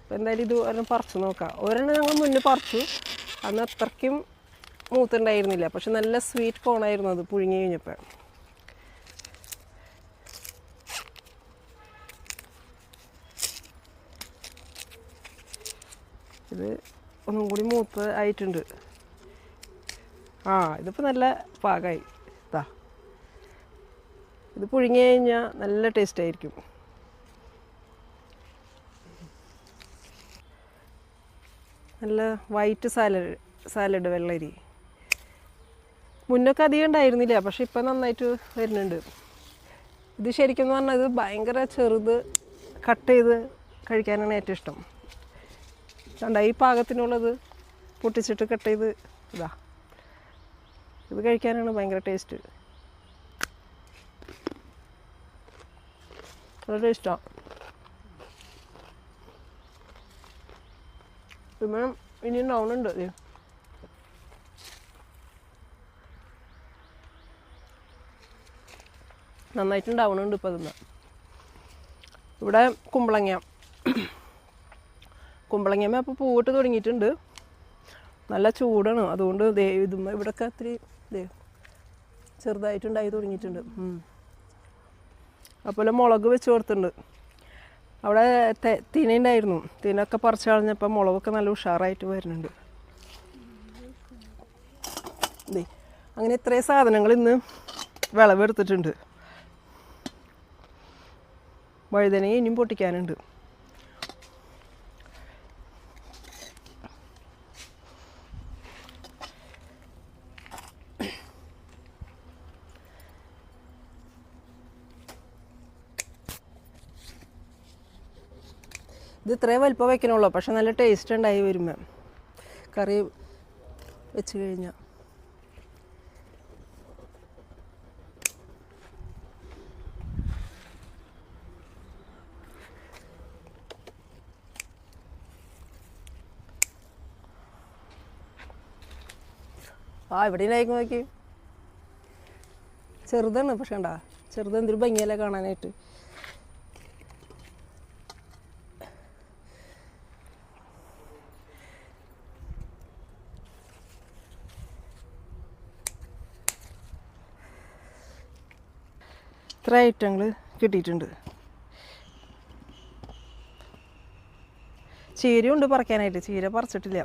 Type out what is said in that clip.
അപ്പോൾ എന്തായാലും ഇത് ഒരെണ്ണം പറിച്ച് നോക്കാം. ഒരെണ്ണം ഞങ്ങൾ മുന്നേ പറിച്ചു, അന്ന് അത്രയ്ക്കും മൂത്തുണ്ടായിരുന്നില്ല, പക്ഷെ നല്ല സ്വീറ്റ് കോണായിരുന്നു അത് പുഴുങ്ങി കഴിഞ്ഞപ്പോൾ. ഇത് ഒന്നും കൂടി മൂത്ത് ആയിട്ടുണ്ട്. ഇതിപ്പോൾ നല്ല പാകമായി. ഇതാ, ഇത് പുഴുങ്ങി കഴിഞ്ഞാൽ നല്ല ടേസ്റ്റ് ആയിരിക്കും. നല്ല വൈറ്റ് സാലഡ് വെള്ളരി. മുന്നൊക്കെ അധികം ഉണ്ടായിരുന്നില്ല, പക്ഷെ ഇപ്പം നന്നായിട്ട് വരുന്നുണ്ട്. ഇത് ശരിക്കും എന്ന് പറഞ്ഞാൽ ഇത് ഭയങ്കര ചെറുത് കട്ട് ചെയ്ത് കഴിക്കാനാണ് ഏറ്റവും ഇഷ്ടം. കണ്ട ഈ പാകത്തിനുള്ളത് പൊട്ടിച്ചിട്ട് കട്ട് ചെയ്ത് ഇതാ, ഇത് കഴിക്കാനാണ് ഭയങ്കര ടേസ്റ്റ്. നല്ല ടേസ്റ്റാണ്. പിന്നെ ഇനി ഉണ്ടാവുന്നുണ്ട്. നന്നായിട്ടുണ്ടാവണുണ്ട് ഇപ്പം അതിന്ന്. ഇവിടെ കുമ്പളങ്ങ അപ്പോൾ പൂവിട്ട് തുടങ്ങിയിട്ടുണ്ട്. നല്ല ചൂടാണ്, അതുകൊണ്ട് ഇതും ഇവിടെയൊക്കെ ഒത്തിരി ചെറുതായിട്ടുണ്ടായി തുടങ്ങിയിട്ടുണ്ട്. അതുപോലെ മുളക് വെച്ച് കൊടുത്തിട്ടുണ്ട്. അവിടെ തിനയുണ്ടായിരുന്നു, തിനൊക്കെ പറിച്ച് കളഞ്ഞപ്പോൾ മുളകൊക്കെ നല്ല ഉഷാറായിട്ട് വരുന്നുണ്ട്. അങ്ങനെ ഇത്രയും സാധനങ്ങൾ ഇന്ന് വിളവെടുത്തിട്ടുണ്ട്. വഴുതനങ്ങ ഇനിയും പൊട്ടിക്കാനുണ്ട്. ഇത് ഇത്രയും വലിപ്പം വയ്ക്കണുള്ളൂ, പക്ഷെ നല്ല ടേസ്റ്റ് ഉണ്ടായി വരുമ്പോൾ കറി വെച്ച് കഴിഞ്ഞാൽ. ഇവിടെ ഉണ്ടായിക്കും നോക്കി. ചെറുതാണ്, പക്ഷെ ഉണ്ടാ ചെറുത് എന്തൊരു ഭംഗിയല്ലേ കാണാനായിട്ട്. ഇത്ര ഐറ്റങ്ങൾ കിട്ടിയിട്ടുണ്ട്. ചീരയുണ്ട് പറിക്കാനായിട്ട്, ചീര പറിച്ചിട്ടില്ല.